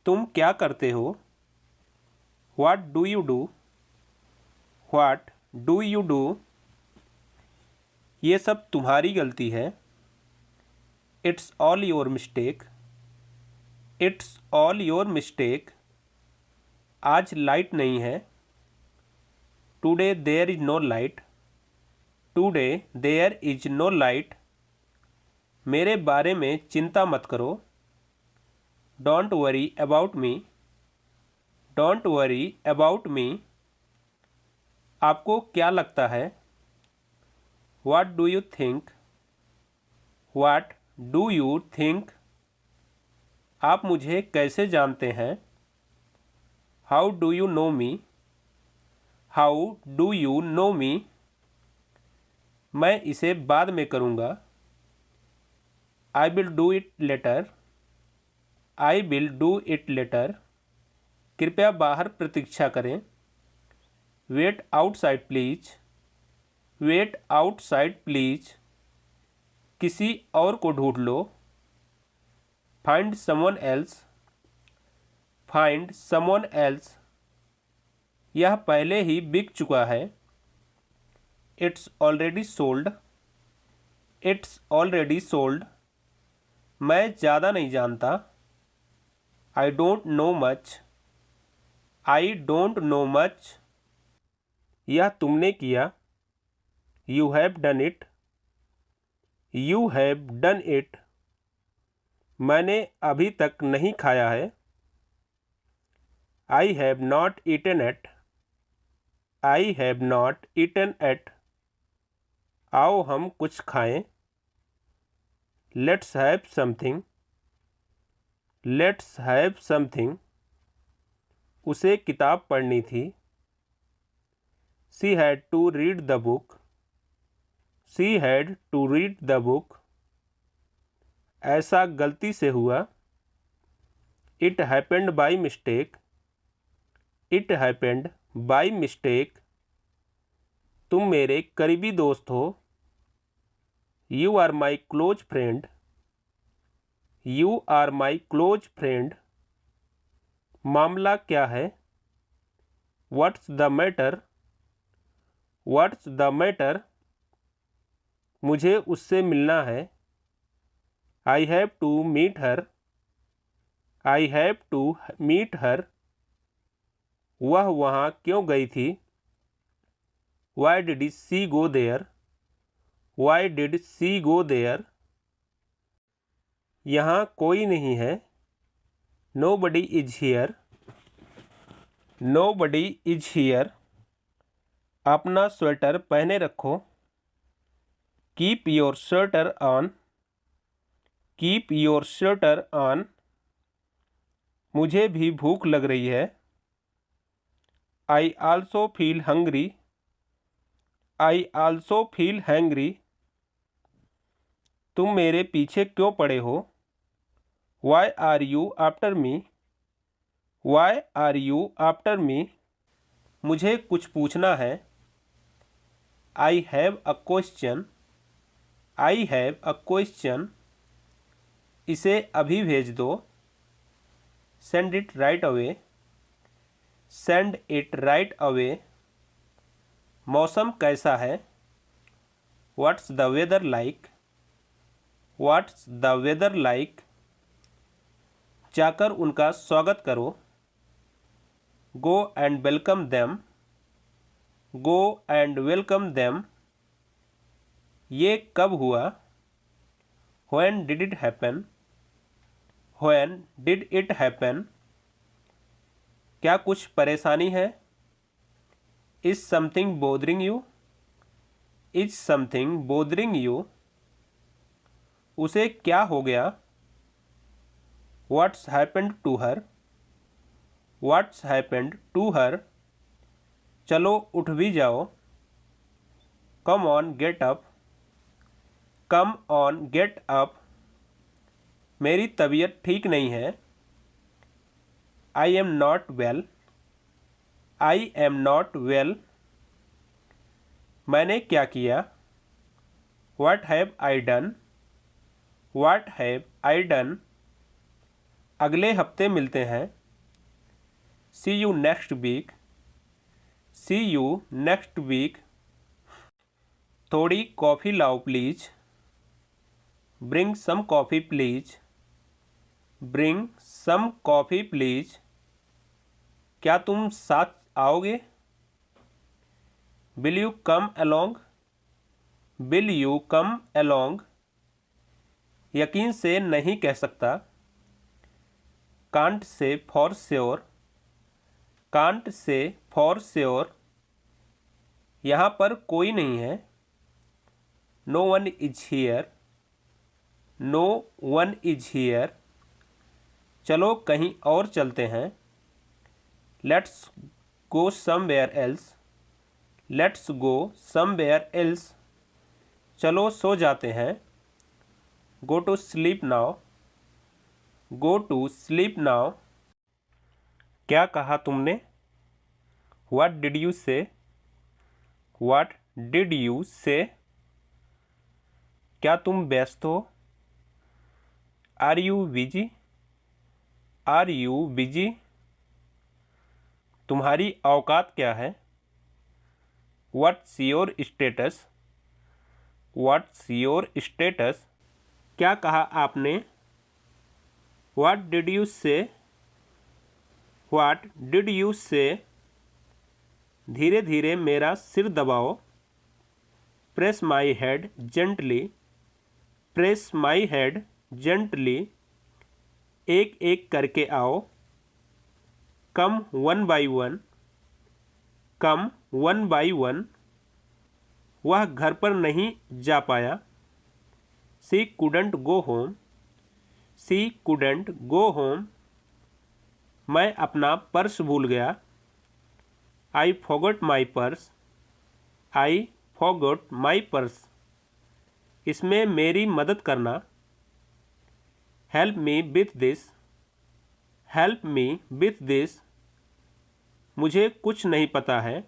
तुम क्या करते हो? What do you do? What do you do? ये सब तुम्हारी गलती है। It's all your mistake. It's all your mistake. आज लाइट नहीं है। Today there is no light. Today there is no light. मेरे बारे में चिंता मत करो। Don't worry about me. Don't worry about me. आपको क्या लगता है? What do you think? What do you think? आप मुझे कैसे जानते हैं? How do you know me? How do you know me? मैं इसे बाद में करूँगा। I will do it later. I will do it later. कृपया बाहर प्रतीक्षा करें। Wait outside please. Wait outside please. किसी और को ढूंढ लो। Find someone else. Find someone else. यह पहले ही बिक चुका है। It's already sold. It's already sold. मैं ज़्यादा नहीं जानता। I don't know much. I don't know much. यह तुमने किया। You have done it. You have done it. मैंने अभी तक नहीं खाया है। I have not eaten yet. I have not eaten yet. आओ हम कुछ खाएं। Let's have something. Let's have something. उसे किताब पढ़नी थी। She had to read the book. She had to read the book. ऐसा गलती से हुआ। It happened by mistake. It happened by mistake. तुम मेरे करीबी दोस्त हो। You are my close friend. You are my close friend. मामला क्या है? What's the matter? What's the matter? मुझे उससे मिलना है। I have to meet her. I have to meet her. वह वहाँ क्यों गई थी? Why did she go there? Why did she go there? यहाँ कोई नहीं है। Nobody is here. Nobody is here. अपना स्वेटर पहने रखो। Keep your sweater on. Keep your sweater on. मुझे भी भूख लग रही है। I also feel hungry. I also feel hungry. तुम मेरे पीछे क्यों पड़े हो? Why are you after me? Why are you after me? मुझे कुछ पूछना है। I have a question. I have a question. इसे अभी भेज दो। Send it right away. Send it right away. मौसम कैसा है? What's the weather like? What's the weather like? जाकर उनका स्वागत करो। Go and welcome them. Go and welcome them. ये कब हुआ? When did it happen? When did it happen? क्या कुछ परेशानी है? Is something bothering you? Is something bothering you? उसे क्या हो गया? What's happened to her? What's happened to her? चलो उठ भी जाओ। Come on get up. Come on get up. मेरी तबीयत ठीक नहीं है। I am not well. I am not well. मैंने क्या किया? What have I done? What have I done? अगले हफ्ते मिलते हैं। See you next week. See you next week. थोड़ी कॉफ़ी लाओ please. Bring some coffee please. Bring some coffee please. क्या तुम साथ आओगे? Will you come along? Will you come along? यकीन से नहीं कह सकता। Can't say for sure. Can't say for sure. यहाँ पर कोई नहीं है। No one is here. No one is here. चलो कहीं और चलते हैं। Let's go somewhere else. Let's go somewhere else. चलो सो जाते हैं। Go to sleep now. Go to sleep now. क्या कहा तुमने? What did you say? What did you say? क्या तुम व्यस्त हो? Are you busy? Are you busy? तुम्हारी औकात क्या है? What's your status? What's your status? क्या कहा आपने? What did you say? What did you say? धीरे धीरे मेरा सिर दबाओ। Press my head gently. Press my head gently. एक एक करके आओ। Come one by one. Come one by one. वह घर पर नहीं जा पाया। She couldn't go home. She couldn't go home. मैं अपना पर्स भूल गया। I forgot my purse. I forgot my purse. इसमें मेरी मदद करना। Help me with this. Help me with this. मुझे कुछ नहीं पता है।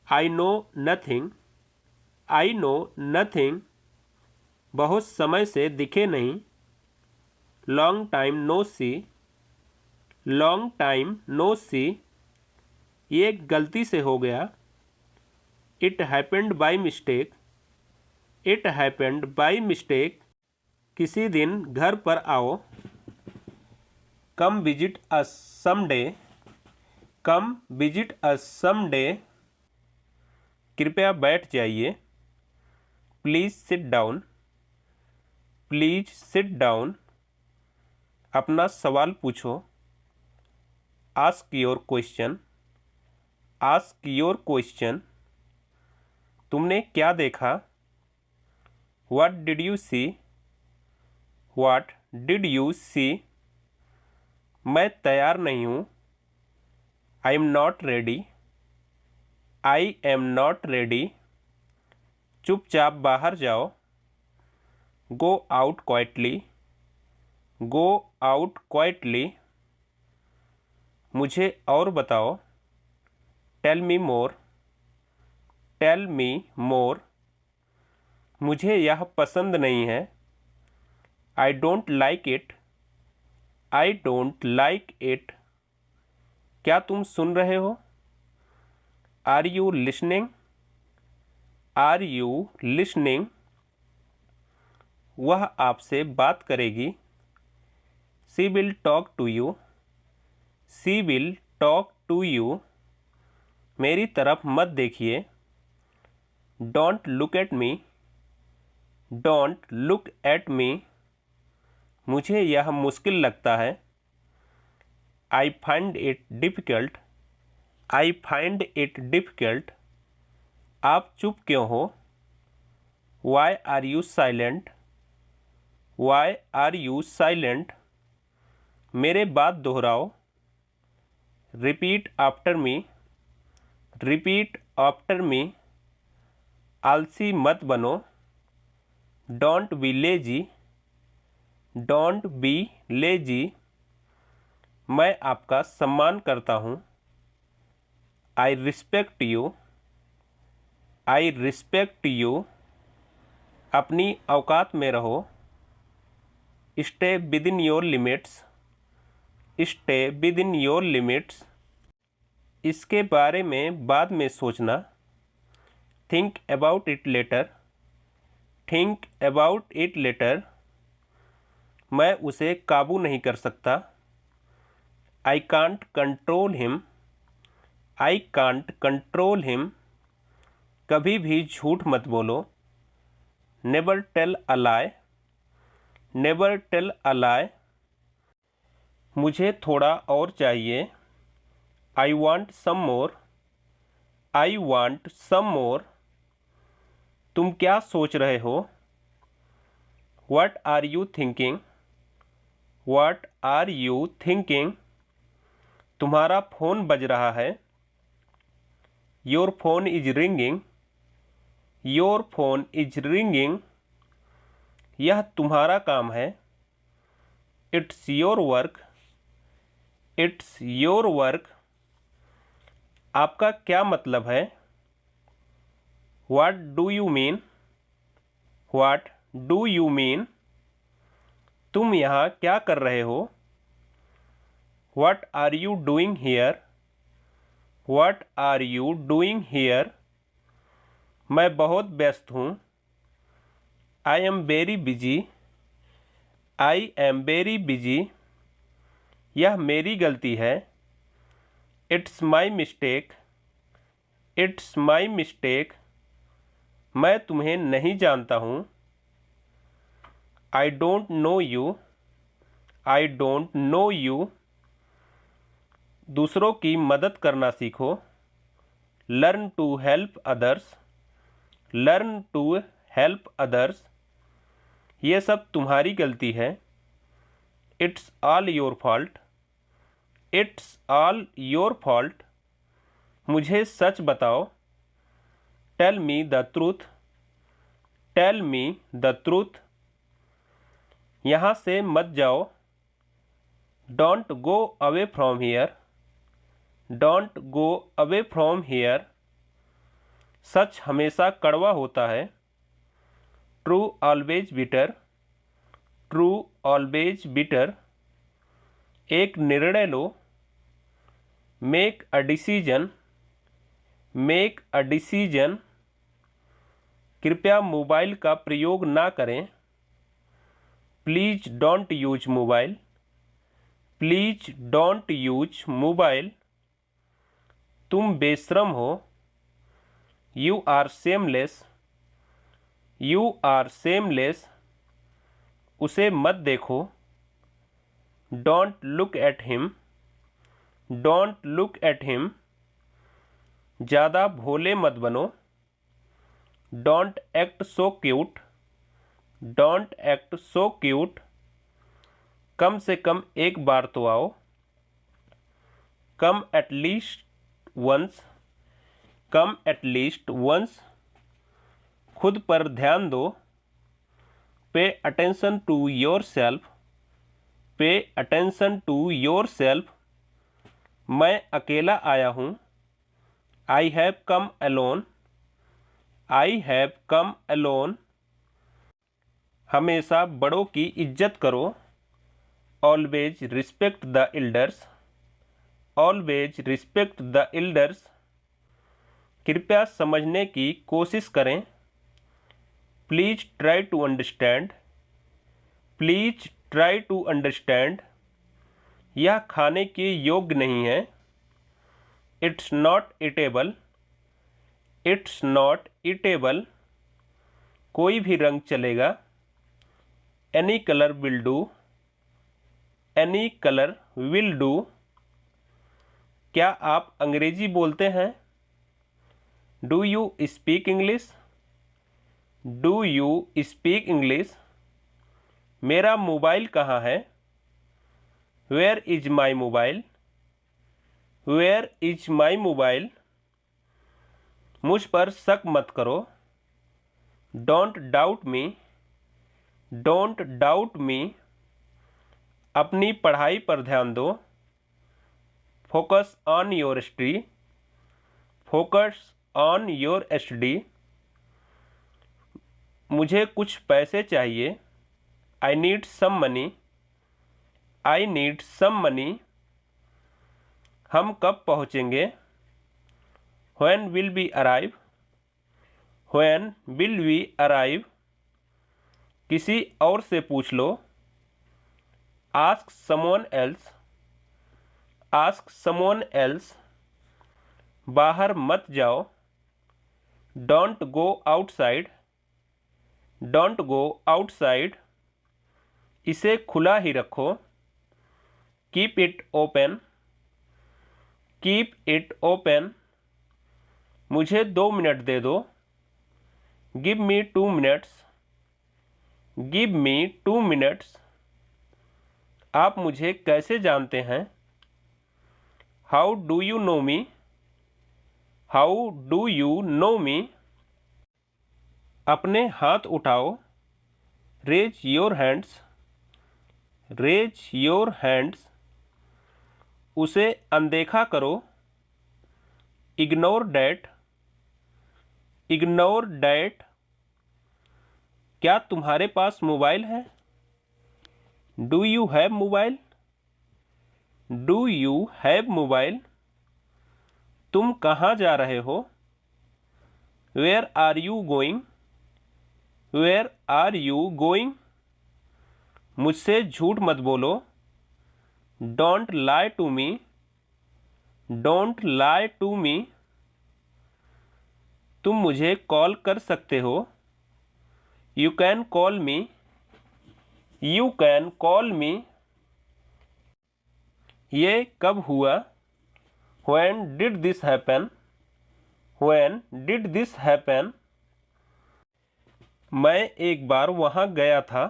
I know nothing. I know nothing. बहुत समय से दिखे नहीं। Long time no see. Long time no see. ये गलती से हो गया। It happened by mistake. It happened by mistake. किसी दिन घर पर आओ। Come visit us someday. Come visit us someday. कृपया बैठ जाइए। Please sit down. Please sit down. अपना सवाल पूछो। Ask your question. Ask your question. तुमने क्या देखा? What did you see? What did you see? मैं तैयार नहीं हूँ। I am not ready. I am not ready. चुपचाप बाहर जाओ। Go out quietly. Go out quietly. मुझे और बताओ। Tell me more. Tell me more. मुझे यह पसंद नहीं है। I don't like it. I don't like it. क्या तुम सुन रहे हो? Are you listening? Are you listening? वह आपसे बात करेगी। She will talk to you. She will talk to you. मेरी तरफ मत देखिए। Don't look at me. Don't look at me. मुझे यह मुश्किल लगता है। I find it difficult. I find it difficult. आप चुप क्यों हो? Why are you silent? Why are you silent? मेरे बात दोहराओ। Repeat after me. Repeat after me. आलसी मत बनो। Don't be lazy. Don't be lazy. मैं आपका सम्मान करता हूँ। I respect you. I respect you. अपनी औकात में रहो। Stay within your limits, stay within your limits. इसके बारे में बाद में सोचना, think about it later, think about it later. मैं उसे काबू नहीं कर सकता, I can't control him, I can't control him. कभी भी झूठ मत बोलो, never tell a lie, never tell a lie. मुझे थोड़ा और चाहिए, I want some more, I want some मोर। तुम क्या सोच रहे हो, what are you thinking, what are you thinking. तुम्हारा फ़ोन बज रहा है, your phone is ringing, your phone is ringing. यह तुम्हारा काम है, it's your work, it's your work. आपका क्या मतलब है, what do you mean, what do you mean. तुम यहाँ क्या कर रहे हो, what are you doing here, what are you doing here. मैं बहुत व्यस्त हूँ, I am very busy, I am very busy. यह मेरी गलती है, it's my mistake, it's my mistake. मैं तुम्हें नहीं जानता हूँ, I don't know you, I don't know you. दूसरों की मदद करना सीखो, learn to help others, learn to help others. ये सब तुम्हारी गलती है, it's all your fault, it's all your fault. मुझे सच बताओ, tell me the truth, tell me the truth. यहाँ से मत जाओ, don't go away from here, don't go away from here. सच हमेशा कड़वा होता है, true always bitter, true always bitter. एक निर्णय लो, make a decision, make a decision. कृपया मोबाइल का प्रयोग ना करें, please don't use mobile, please don't use mobile. तुम बेशरम हो, you are shameless, you are shameless. उसे मत देखो, don't look at him, don't look at him. ज़्यादा भोले मत बनो, don't act so cute, don't act so cute. कम से कम एक बार तो आओ, come at least once, come at least once. खुद पर ध्यान दो, pay attention to yourself, pay attention to yourself. मैं अकेला आया हूँ, I have come alone, I have come alone. हमेशा बड़ों की इज्जत करो, always respect the elders, always respect the elders. कृपया समझने की कोशिश करें, please try to understand, please try to understand. यह खाने के योग्य नहीं है, it's not eatable, it's not eatable. कोई भी रंग चलेगा, any colour will do, any colour will do. क्या आप अंग्रेजी बोलते हैं, do you speak English, do you speak English. मेरा मोबाइल कहाँ है, where is my mobile, where is my mobile. मुझ पर शक मत करो, don't doubt me, don't doubt me. अपनी पढ़ाई पर ध्यान दो, focus on your study, focus on your study. मुझे कुछ पैसे चाहिए, I need some money, I need some money. हम कब पहुँचेंगे? When will we arrive, when will we arrive. किसी और से पूछ लो, ask someone else, ask someone else. बाहर मत जाओ, don't go outside, don't go outside. इसे खुला ही रखो, keep it open, keep it open. मुझे 2 मिनट दे दो, give me 2 minutes, give me 2 minutes. आप मुझे कैसे जानते हैं? How do you know me, how do you know me. अपने हाथ उठाओ, raise your hands, raise your hands. उसे अनदेखा करो, इग्नोर डैट, इग्नोर डैट। क्या तुम्हारे पास मोबाइल है? Do you have mobile, do you have mobile. तुम कहाँ जा रहे हो? Where are you going, where are you going. मुझसे झूठ मत बोलो, don't lie to me, don't lie to मी। तुम मुझे कॉल कर सकते हो, you can call me, you can call me. ये कब हुआ? When did this happen, when did this happen. मैं एक बार वहाँ गया था,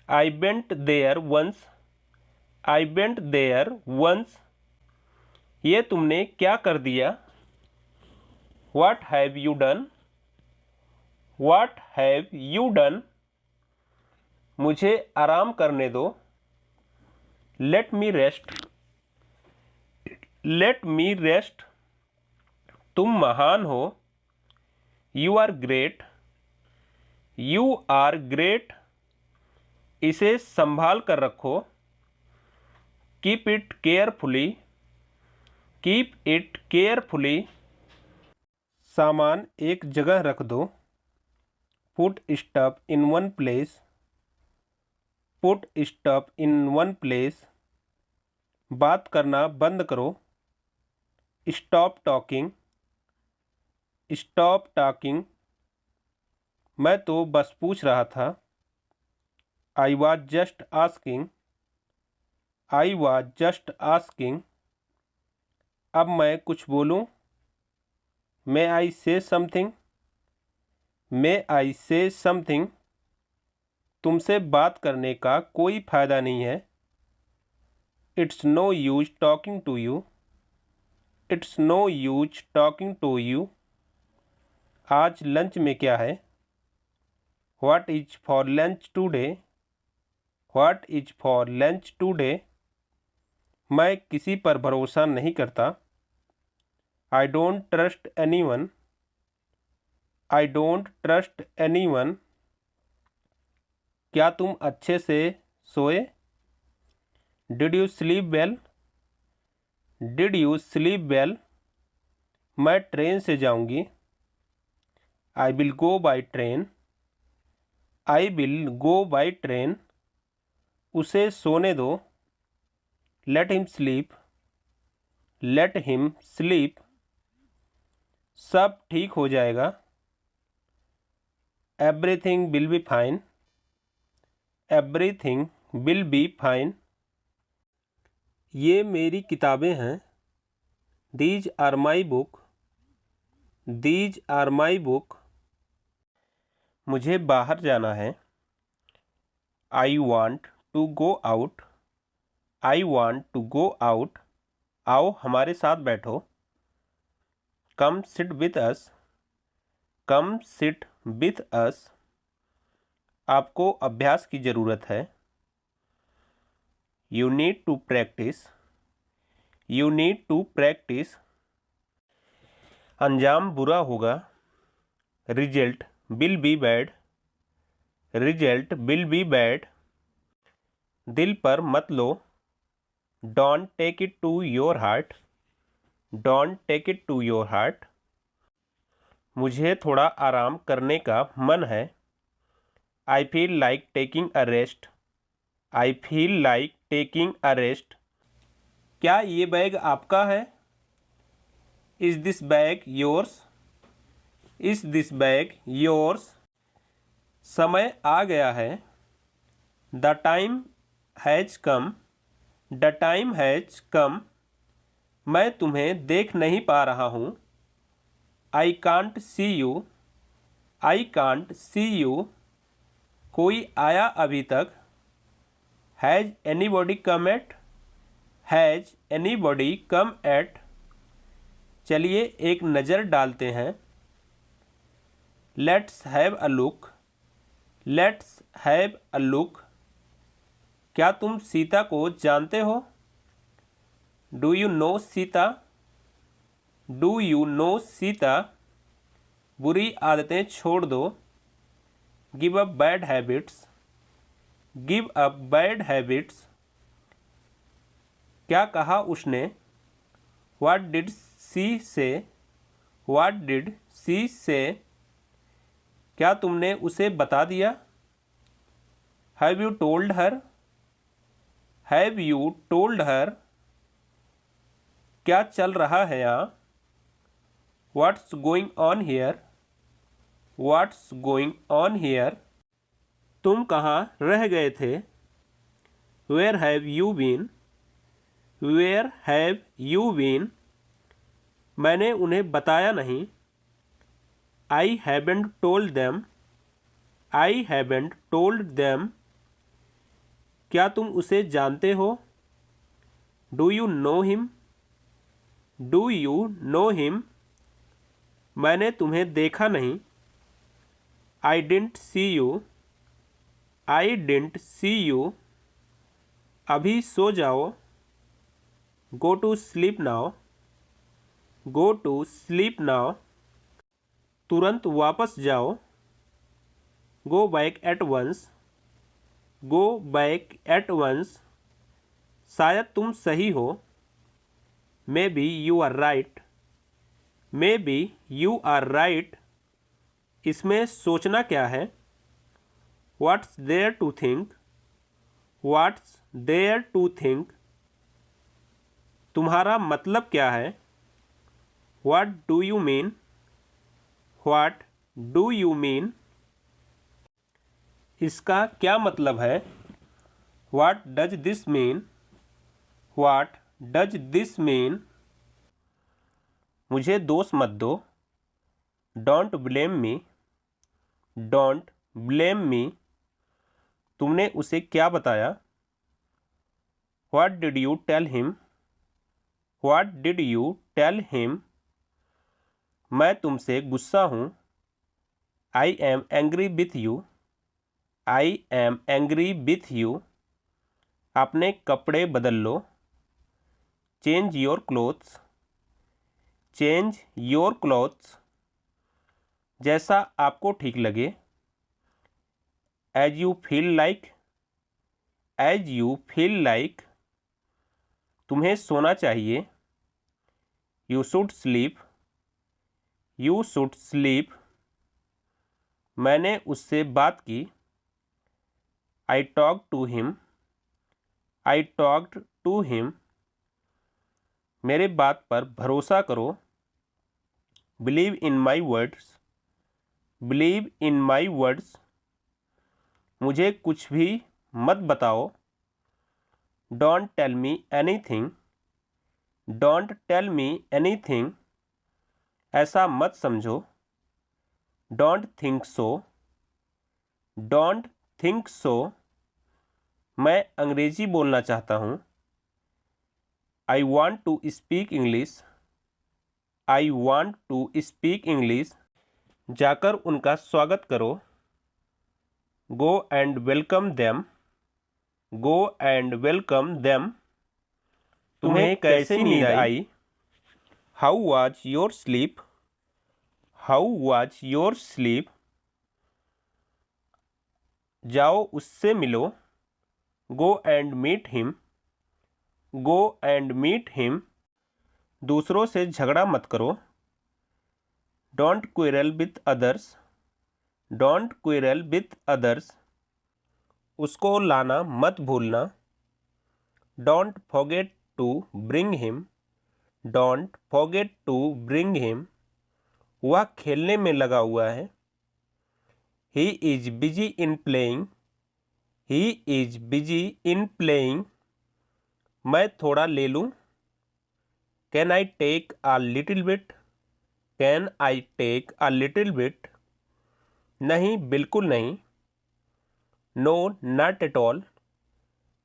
I went there once, I went there once. ये तुमने क्या कर दिया? What have you done, what have you done. मुझे आराम करने दो, let me rest, let me rest. तुम महान हो, you are great, you are great. इसे संभाल कर रखो, keep it carefully, keep it carefully. सामान एक जगह रख दो, put stuff in one place, put stuff in one place. बात करना बंद करो, स्टॉप टॉकिंग, स्टॉप टॉकिंग। मैं तो बस पूछ रहा था, I was just asking, I was just asking. अब मैं कुछ बोलूं, मे आई से समथिंग, मे आई से समथिंग। तुमसे बात करने का कोई फ़ायदा नहीं है, it's no use talking to you, it's no use talking to you. आज लंच में क्या है? What is for lunch today, what is for lunch today. मैं किसी पर भरोसा नहीं करता, I don't trust anyone, I don't trust anyone. क्या तुम अच्छे से सोए? Did you sleep well, did you sleep well. मैं ट्रेन से जाऊंगी, I will go by train, I will go by train. उसे सोने दो, let him sleep, let him sleep. सब ठीक हो जाएगा, everything will be fine, everything will be fine. ये मेरी किताबें हैं, these are my book, these are my book. मुझे बाहर जाना है, I want to go out, I want to go out. आओ हमारे साथ बैठो, come sit with us, come sit with us. आपको अभ्यास की ज़रूरत है, you need to practise, you need to practise. अंजाम बुरा होगा, result will be bad, result will be bad. दिल पर मत लो, don't take it to your heart, don't take it to your heart. मुझे थोड़ा आराम करने का मन है, I feel like taking a rest, I feel like taking a rest. क्या ये बैग आपका है? Is this bag yours, is this bag yours. समय आ गया है, the time has come, the time has come. मैं तुम्हें देख नहीं पा रहा हूँ, I can't see you, I can't see you. कोई आया अभी तक, has anybody come yet, has anybody come yet. चलिए एक नज़र डालते हैं, let's have a look, let's have a look. क्या तुम सीता को जानते हो? Do you know Sita, do you know Sita. बुरी आदतें छोड़ दो, give up bad habits, give up bad habits. क्या कहा उसने? व्हाट डिड सी से, व्हाट डिड सी से। क्या तुमने उसे बता दिया? Have you told her, have you told her. क्या चल रहा है यहाँ? What's going on here, what's going on here. तुम कहाँ रह गए थे? Where have you been, where have you been. मैंने उन्हें बताया नहीं, I haven't told them, I haven't told them. क्या तुम उसे जानते हो? Do you know him, do you know him. मैंने तुम्हें देखा नहीं, I didn't see you, I didn't see you. अभी सो जाओ, go to sleep now, go to sleep now. तुरंत वापस जाओ, go back at once, go back at once. शायद तुम सही हो, maybe you are right, maybe you are right. इसमें सोचना क्या है? What's there to think, what's there to think. तुम्हारा मतलब क्या है? What do you mean, what do you mean. इसका क्या मतलब है? What does this mean, what does this mean. मुझे दोष मत दो, don't blame me, don't blame me. तुमने उसे क्या बताया? What did you tell him, what did you tell him. मैं तुमसे गुस्सा हूँ, I am angry with you, I am angry with you. अपने कपड़े बदल लो, change your clothes, change your clothes. जैसा आपको ठीक लगे, as you feel like, as you feel like. तुम्हें सोना चाहिए, you should sleep, you should sleep. मैंने उससे बात की, I talk to him, I talked to him. मेरे बात पर भरोसा करो, believe in my words, believe in my words. मुझे कुछ भी मत बताओ, don't tell me anything, don't tell me anything. ऐसा मत समझो, don't think so, don't think so. मैं अंग्रेज़ी बोलना चाहता हूँ, I want to speak English, I want to speak English. जाकर उनका स्वागत करो, go and welcome them, go and welcome them. तुम्हें कैसे नींद आई? How was your sleep, how was your sleep. जाओ उससे मिलो। Go and meet him. Go and meet him. दूसरों से झगड़ा मत करो। Don't quarrel with others. Don't quarrel with others. उसको लाना मत भूलना। Don't forget to bring him. Don't forget to bring him. वह खेलने में लगा हुआ है। He is busy in playing. He is busy in playing. मैं थोड़ा ले लूँ। Can I take a little bit. Can I take a little bit. नहीं, बिल्कुल नहीं। No, not at all.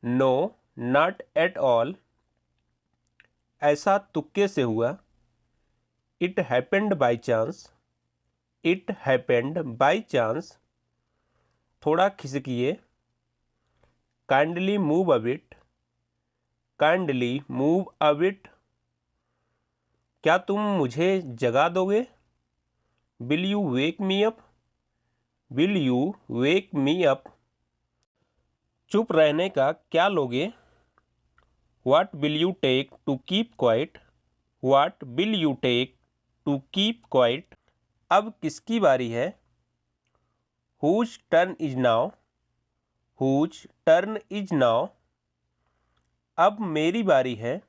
No, not at all. ऐसा तुक्के से हुआ। It happened by chance. It happened by chance. थोड़ा खिसकिए। Kindly move a bit. Kindly move a bit. क्या तुम मुझे जगा दोगे? Will you wake me up. Will you wake me up. चुप रहने का क्या लोगे? What will you take to keep quiet? What will you take to keep quiet? अब किसकी बारी है? Whose turn is now? Whose turn is now? अब मेरी बारी है।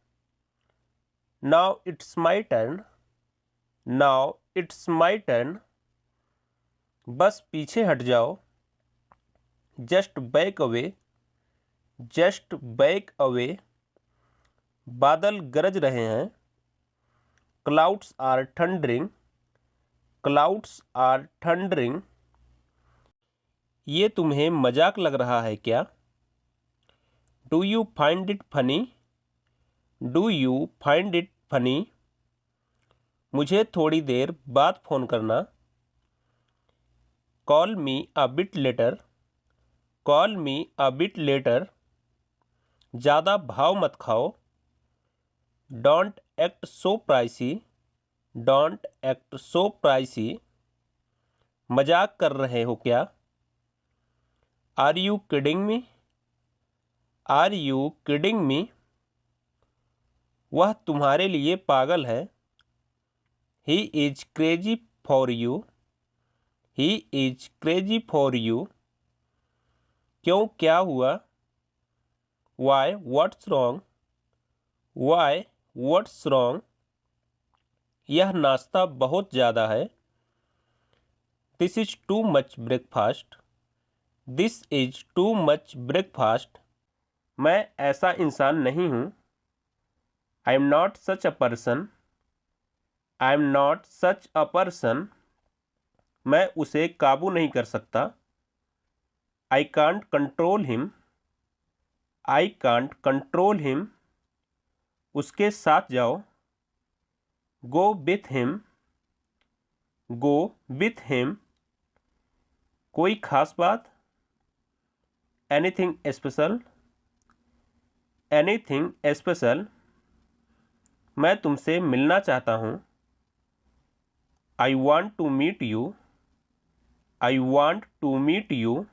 Now it's my turn. Now it's my turn. बस पीछे हट जाओ। Just back away. Just back away. बादल गरज रहे हैं। Clouds are thundering. Clouds are thundering. ये तुम्हें मजाक लग रहा है क्या? Do you find it funny? Do you find it funny? मुझे थोड़ी देर बाद फ़ोन करना। Call me a bit later. Call me a bit later. ज़्यादा भाव मत खाओ। Don't act so pricey. Don't act so pricey. मजाक कर रहे हो क्या? Are you kidding me? Are you kidding me? वह तुम्हारे लिए पागल है। He is crazy for you. He is crazy for you. क्यों, क्या हुआ? Why, what's wrong? Why, what's wrong? यह नाश्ता बहुत ज़्यादा है। This is too much breakfast. This is too much breakfast. मैं ऐसा इंसान नहीं हूँ। I am not such a person. I am not such a person. मैं उसे काबू नहीं कर सकता। I can't control him. I can't control him. उसके साथ जाओ। Go with him. Go with him. कोई खास बात? Anything special. Anything special. मैं तुमसे मिलना चाहता हूँ। I want to meet you. I want to meet you.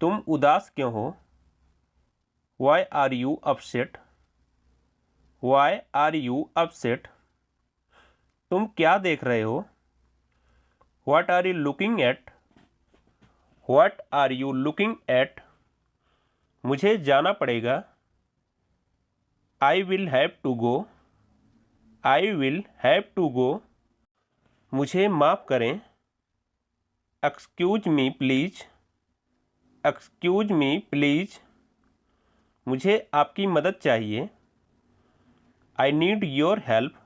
तुम उदास क्यों हो? Why are you upset? Why are you upset? तुम क्या देख रहे हो? What are you looking at? What are you looking at? मुझे जाना पड़ेगा। I will have to go. I will have to go. मुझे माफ़ करें। Excuse me please. Excuse me please. मुझे आपकी मदद चाहिए। I need your help.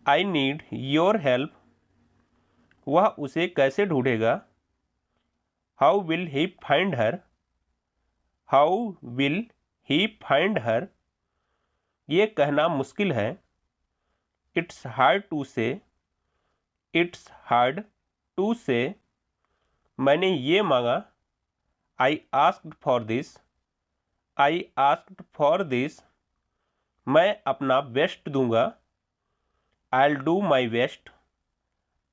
I need your help. वह उसे कैसे ढूंढेगा? How will he find her? How will he find her? ये कहना मुश्किल है। It's hard to say. It's hard to say. मैंने ये मांगा। I asked for this. I asked for this. मैं अपना बेस्ट दूंगा। I do my best.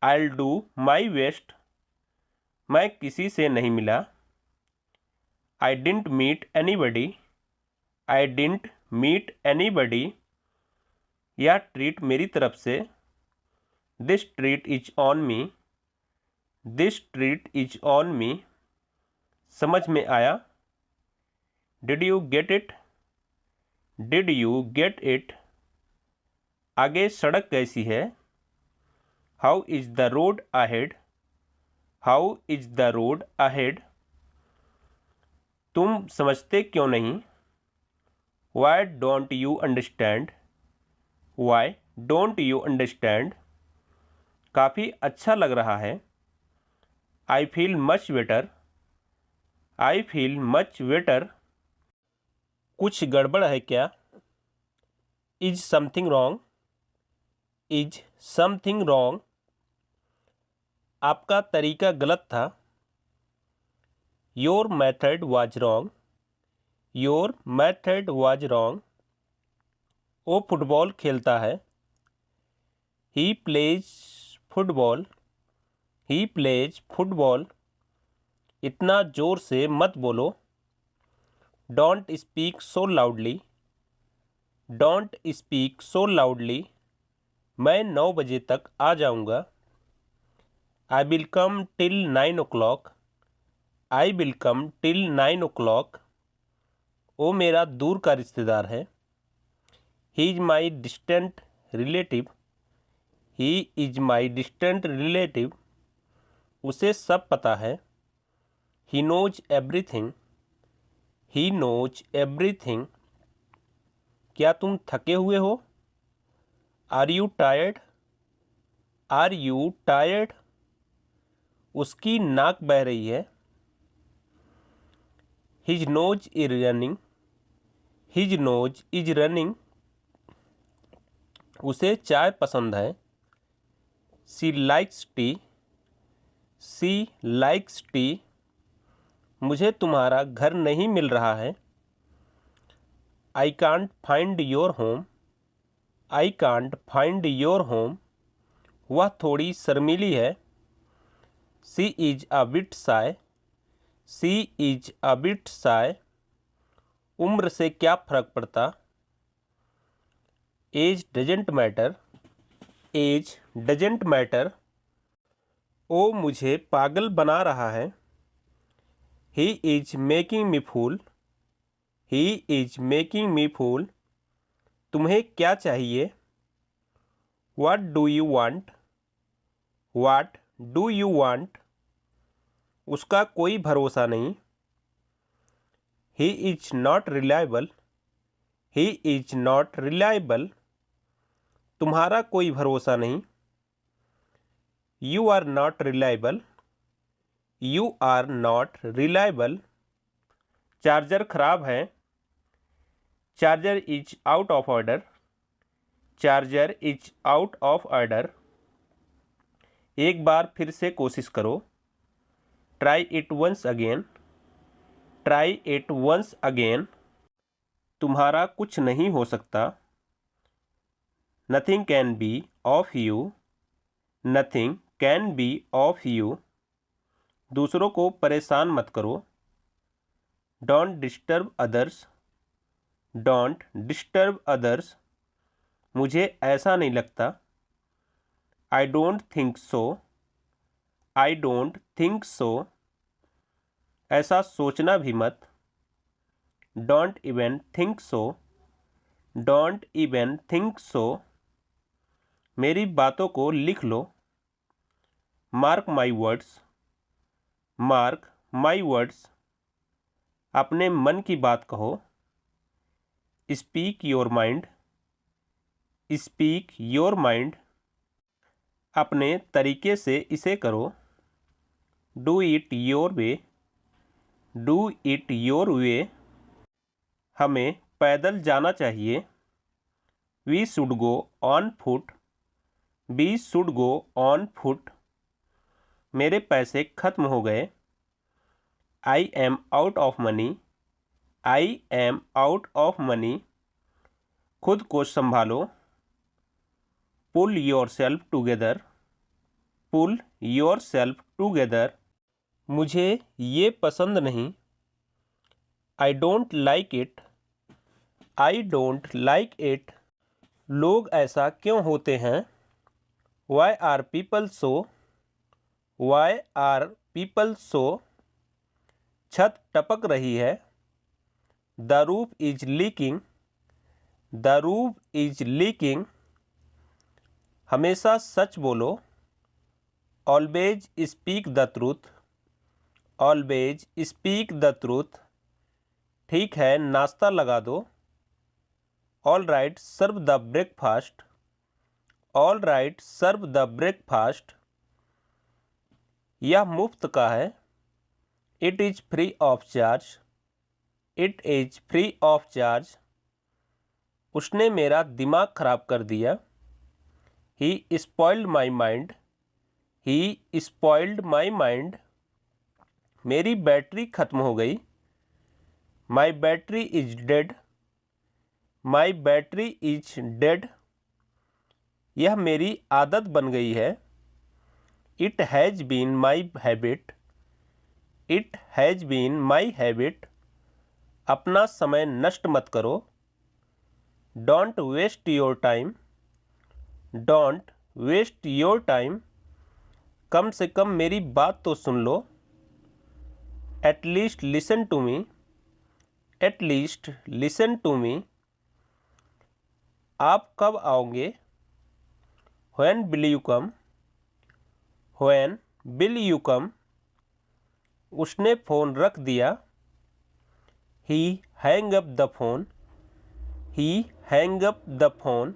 I do my best. मैं किसी से नहीं मिला। I didn't meet anybody. I didn't meet anybody. यह ट्रीट मेरी तरफ से। This treat is on me. This treat is on me. समझ में आया। Did you get it. Did you get it. आगे सड़क कैसी है। How is the road ahead. How is the road ahead. तुम समझते क्यों नहीं। Why don't you understand. Why don't you understand. काफ़ी अच्छा लग रहा है। I feel much better. I feel much better. कुछ गड़बड़ है क्या। Is something wrong. Is something wrong. आपका तरीका गलत था। Your method was wrong. Your method was wrong. वो फुटबॉल खेलता है। He plays football. He plays football. इतना ज़ोर से मत बोलो। Don't speak so loudly. Don't speak so loudly. मैं 9 बजे तक आ जाऊँगा। I will come till 9 o'clock। I will come till 9 o'clock। वो मेरा दूर का रिश्तेदार है। He is my distant relative. He is my distant relative. उसे सब पता है। He knows everything. He knows everything. क्या तुम थके हुए हो। Are you tired. Are you tired. उसकी नाक बह रही है। His nose is running. His nose is running. उसे चाय पसंद है। She likes tea. She likes tea. मुझे तुम्हारा घर नहीं मिल रहा है। I can't find your home. I can't find your home. वह थोड़ी शर्मीली है। She is a bit shy. She is a bit shy. उम्र से क्या फ़र्क पड़ता। Age doesn't matter. Age doesn't matter. वो मुझे पागल बना रहा है। He is making me fool. He is making me fool. तुम्हें क्या चाहिए। What do you want. What do you want. उसका कोई भरोसा नहीं। He is not reliable. He is not reliable. तुम्हारा कोई भरोसा नहीं। You are not reliable. You are not reliable. Charger खराब है। Charger is out of order. Charger is out of order. एक बार फिर से कोशिश करो। Try it once again. Try it once again. तुम्हारा कुछ नहीं हो सकता। Nothing can be of you. Nothing can be of you. दूसरों को परेशान मत करो। Don't disturb others. Don't disturb others. मुझे ऐसा नहीं लगता। I don't think so. I don't think so. ऐसा सोचना भी मत। Don't even think so. Don't even think so. मेरी बातों को लिख लो। Mark my words. Mark my words. अपने मन की बात कहो। Speak your mind. Speak your mind. अपने तरीके से इसे करो। Do it your way. Do it your way. हमें पैदल जाना चाहिए। We should go on foot. We should go on foot. मेरे पैसे खत्म हो गए। I am out of money. I am out of money. खुद को संभालो। Pull yourself together. Pull yourself together. मुझे ये पसंद नहीं। I don't like it. I don't like it. लोग ऐसा क्यों होते हैं? Why are people so? Why are people so? छत टपक रही है। The roof is leaking. The roof is leaking. हमेशा सच बोलो। Always speak the truth. Always speak the truth. ठीक है, नाश्ता लगा दो। All right, serve the breakfast. All right, serve the breakfast. यह मुफ्त का है। It is free of charge. It is free of charge. उसने मेरा दिमाग खराब कर दिया। He spoiled my mind. He spoiled my mind. मेरी बैटरी खत्म हो गई। My battery is dead. My battery is dead. यह मेरी आदत बन गई है। It has been my habit. It has been my habit. अपना समय नष्ट मत करो। Don't waste your time. Don't waste your time. कम से कम मेरी बात तो सुन लो। At least listen to me. At least listen to me. आप कब आओगे? When will you come? When will you come? उसने फ़ोन रख दिया। He hang up the phone. He hang up the phone.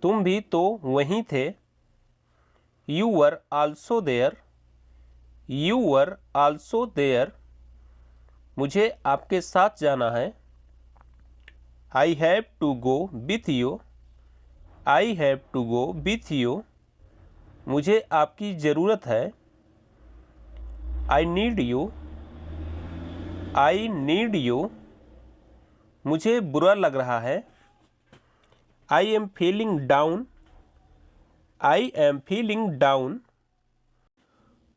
तुम भी तो वहीं थे। You were also there. You were also there. मुझे आपके साथ जाना है। I have to go with you. I have to go with you. मुझे आपकी ज़रूरत है। I need you. I need you. मुझे बुरा लग रहा है। I am feeling down. I am feeling down.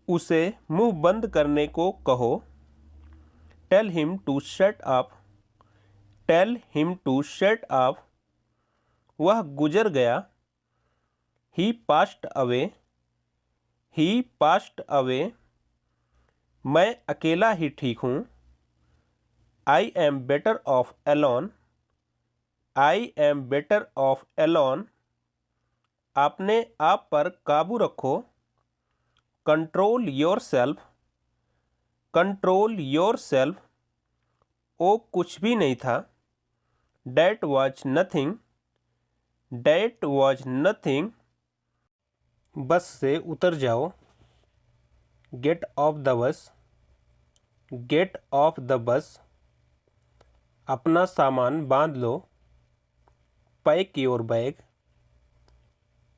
उसे मुंह बंद करने को कहो। Tell him to shut up. Tell him to shut up. वह गुजर गया। He passed away. He passed away. मैं अकेला ही ठीक हूँ। I am better off alone. I am better off Elon. अपने आप पर काबू रखो। Control yourself. Control yourself. वो कुछ भी नहीं था। That was nothing. That was nothing. Bus से उतर जाओ। Get off the bus. Get off the bus. अपना सामान बांध लो। Pack your bag.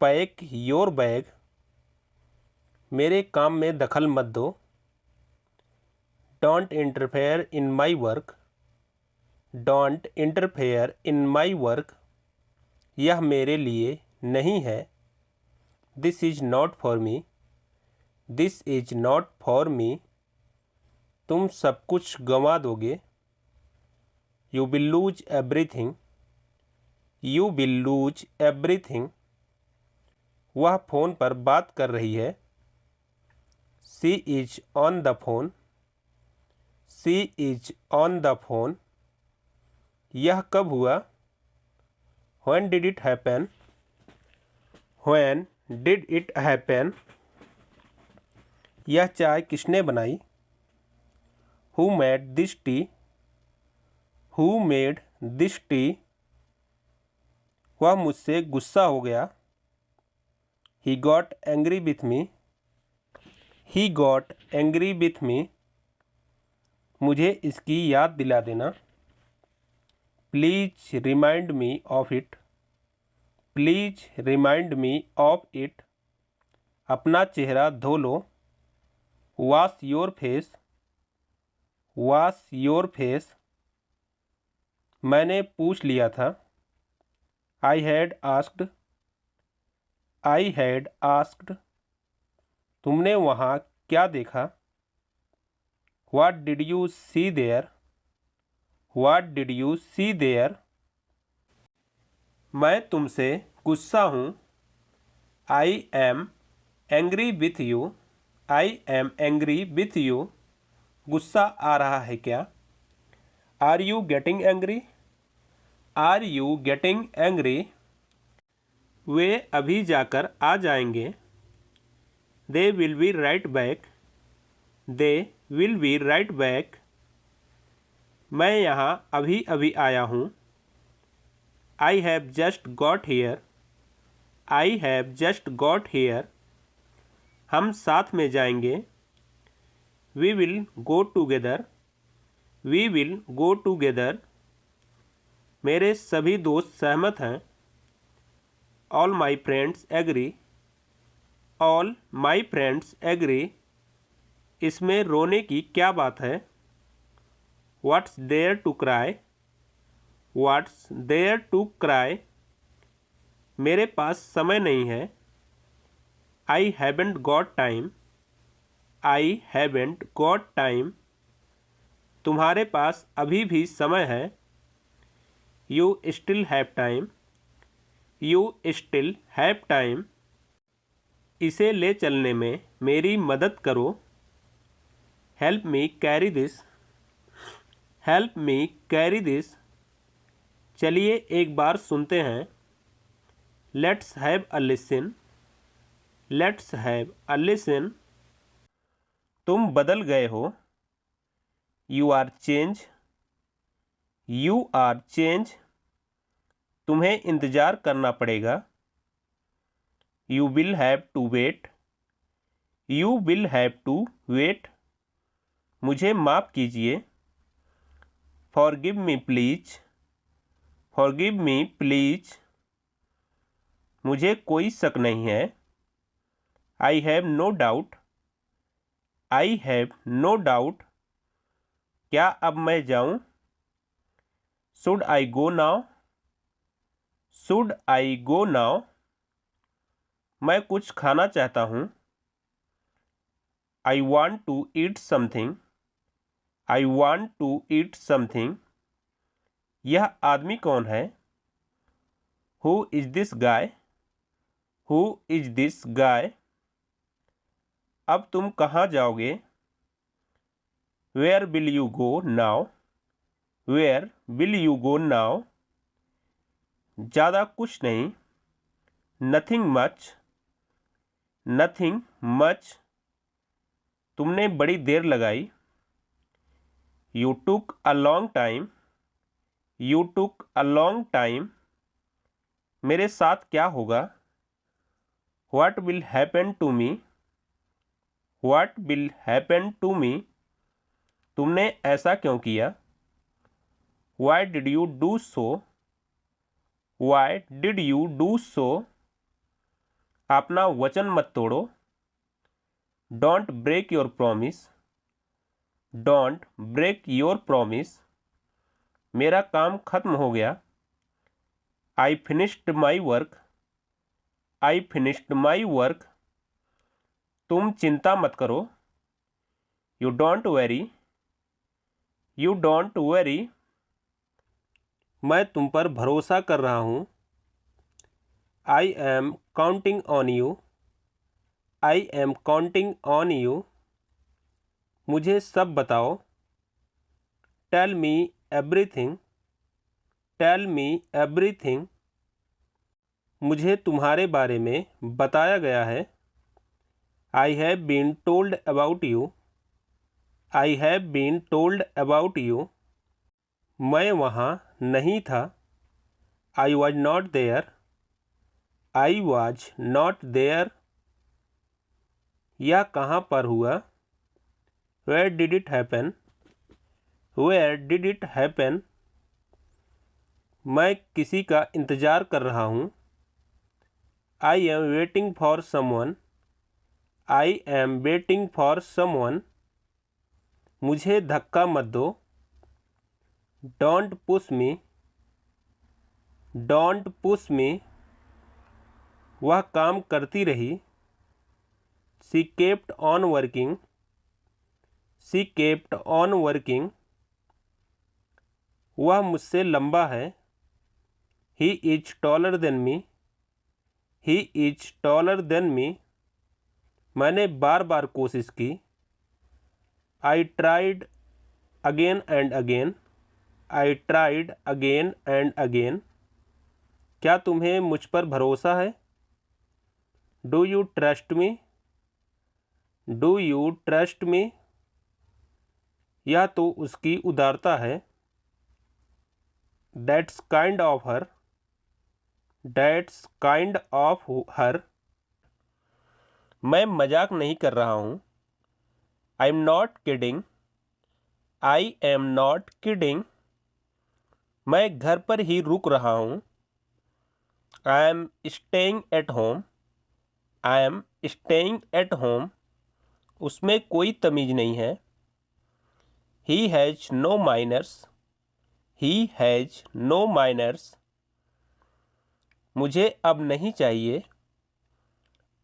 Pack your bag. मेरे काम में दखल मत दो। Don't interfere in my work. Don't interfere in my work. यह मेरे लिए नहीं है। This is not for me. This is not for me. तुम सब कुछ गंवा दोगे। You will lose everything. You will lose everything. वह फ़ोन पर बात कर रही है। She is on the phone. She is on the phone. यह कब हुआ? When did it happen? When did it happen? यह चाय किसने बनाई? Who made this T? Who made this T? वह मुझसे गुस्सा हो गया। He got angry with me. He got angry with me. मुझे इसकी याद दिला देना। Please remind me of it. Please remind me of it. अपना चेहरा धो लो। Wash your face. Wash your face. मैंने पूछ लिया था। I had asked. I had asked. तुमने वहाँ क्या देखा? What did you see there? What did you see there? मैं तुमसे गुस्सा हूँ। I am angry with you. I am angry with you. गुस्सा आ रहा है क्या? Are you getting angry? Are you getting angry? वे अभी जाकर आ जाएंगे। They will be right back. They will be right back. मैं यहाँ अभी अभी आया हूँ। I have just got here. I have just got here. हम साथ में जाएंगे। We will go together. We will go together. मेरे सभी दोस्त सहमत हैं। All my friends agree. All my friends agree. इसमें रोने की क्या बात है? What's there to cry? What's there to cry? मेरे पास समय नहीं है। I haven't got time. I haven't got time. तुम्हारे पास अभी भी समय है। You still have time. You still have time. इसे ले चलने में मेरी मदद करो। Help me carry this. Help me carry this. चलिए एक बार सुनते हैं। Let's have a listen. Let's have a listen. तुम बदल गए हो। You are changed. You are changed. तुम्हें इंतज़ार करना पड़ेगा। You will have to wait. You will have to wait. मुझे माफ़ कीजिए। Forgive me please. Forgive me please. मुझे कोई शक नहीं है। I have no doubt. I have no doubt. क्या अब मैं जाऊं? Should I go now? Should I go now? मैं कुछ खाना चाहता हूँ। I want to eat something. I want to eat something. यह आदमी कौन है? Who is this guy? Who is this guy? अब तुम कहाँ जाओगे? Where will you go now? Where will you go now? ज़्यादा कुछ नहीं। Nothing much. Nothing much. तुमने बड़ी देर लगाई। You took a long time. You took a long time. मेरे साथ क्या होगा? What will happen to me? What will happen to me? तुमने ऐसा क्यों किया? Why did you do so? Why did you do so? अपना वचन मत तोड़ो। Don't break your promise. Don't break your promise. मेरा काम खत्म हो गया। I finished my work. I finished my work. तुम चिंता मत करो। You don't worry. You don't worry. मैं तुम पर भरोसा कर रहा हूँ। I am counting on you. I am counting on you. मुझे सब बताओ। Tell me everything. Tell me everything. मुझे तुम्हारे बारे में बताया गया है। I have been told about you. I have been told about you. मैं वहाँ नहीं था। I was not there. I was not there. यह कहाँ पर हुआ? Where did it happen? Where did it happen? मैं किसी का इंतज़ार कर रहा हूँ। I am waiting for someone. I am waiting for someone. मुझे धक्का मत दो। Don't push me. Don't push me. वह काम करती रही। She kept on working, she kept on working. वह मुझसे लंबा है, he is taller than me, he is taller than me. मैंने बार बार कोशिश की, I tried again and again, I tried again and again. क्या तुम्हें मुझ पर भरोसा है? Do you trust me, do you trust me. यह तो उसकी उदारता है, that's kind of her, that's kind of her. मैं मजाक नहीं कर रहा हूँ, I am not kidding, I am not kidding. मैं घर पर ही रुक रहा हूँ, I am staying at home, I am staying at home. उसमें कोई तमीज़ नहीं है, he has no manners, he has no manners. मुझे अब नहीं चाहिए,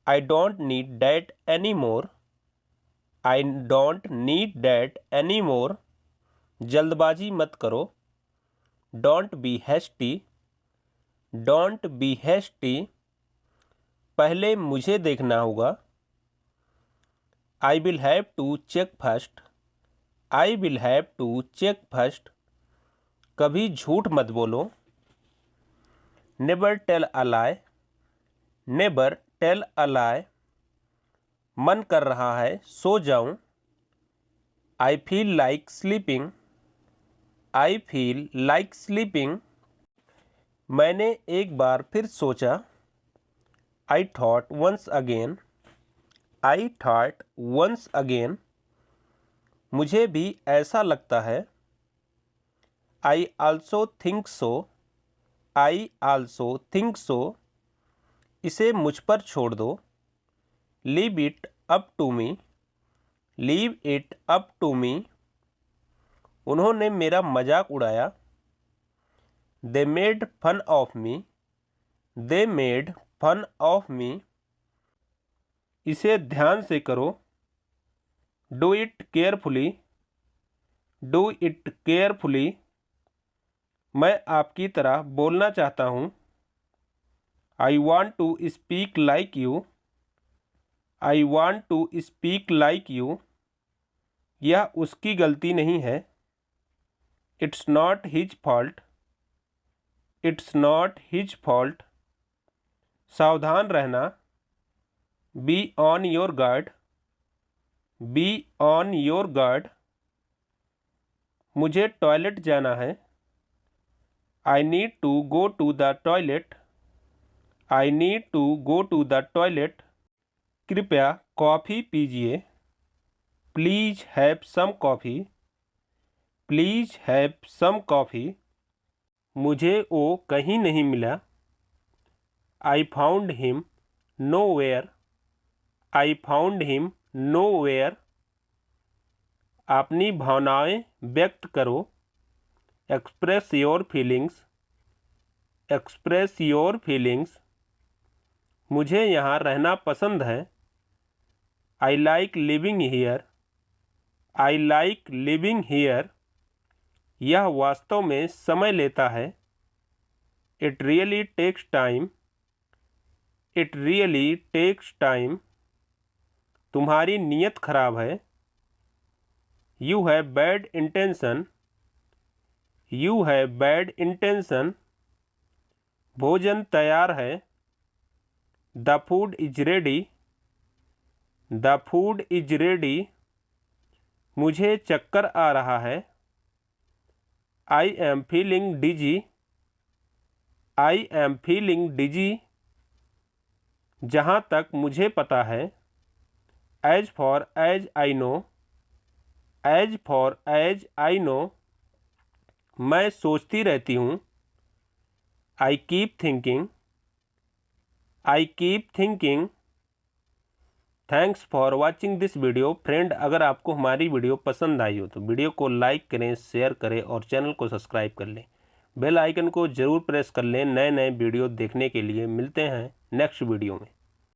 I don't need that any more, I don't need that any more. जल्दबाजी मत करो, don't be hasty, don't be hasty. पहले मुझे देखना होगा, I will have to check first, I will have to check first. कभी झूठ मत बोलो, never tell a lie, never tell a lie. मन कर रहा है सो जाऊं, I feel like sleeping, I feel like sleeping. मैंने एक बार फिर सोचा, I thought once again, I thought once again. मुझे भी ऐसा लगता है, I also think so, I also think so. इसे मुझ पर छोड़ दो, leave it up to me, leave it up to me. उन्होंने मेरा मजाक उड़ाया, they made fun of me, they made fun of me. इसे ध्यान से करो, do it carefully, do it carefully. मैं आपकी तरह बोलना चाहता हूँ, I want to speak like you, I want to speak like you. यह उसकी गलती नहीं है, it's not his fault, it's not his fault. सावधान रहना, be on your guard, be on your guard. मुझे टॉयलेट जाना है, I need to go to the toilet, I need to go to the toilet. कृपया coffee पीजिए, please have some coffee, please have some coffee. मुझे वो कहीं नहीं मिला, I found him nowhere, I found him nowhere. अपनी भावनाएं व्यक्त करो, express your feelings, express your feelings. मुझे यहाँ रहना पसंद है, I like living here, I like living here. यह वास्तव में समय लेता है, it really takes time, it really takes time. तुम्हारी नीयत खराब है, you have bad intention, you have bad intention. भोजन तैयार है, the food is ready, the food is ready. मुझे चक्कर आ रहा है, I am feeling dizzy, I am feeling dizzy. जहाँ तक मुझे पता है, as far as I know, as far as I know. मैं सोचती रहती हूँ, I keep thinking, I keep thinking. Thanks for watching this video. Friend, अगर आपको हमारी वीडियो पसंद आई हो तो वीडियो को लाइक करें, शेयर करें और चैनल को सब्सक्राइब कर लें। बेल आइकन को ज़रूर प्रेस कर लें नए नए वीडियो देखने के लिए। मिलते हैं नेक्स्ट वीडियो में।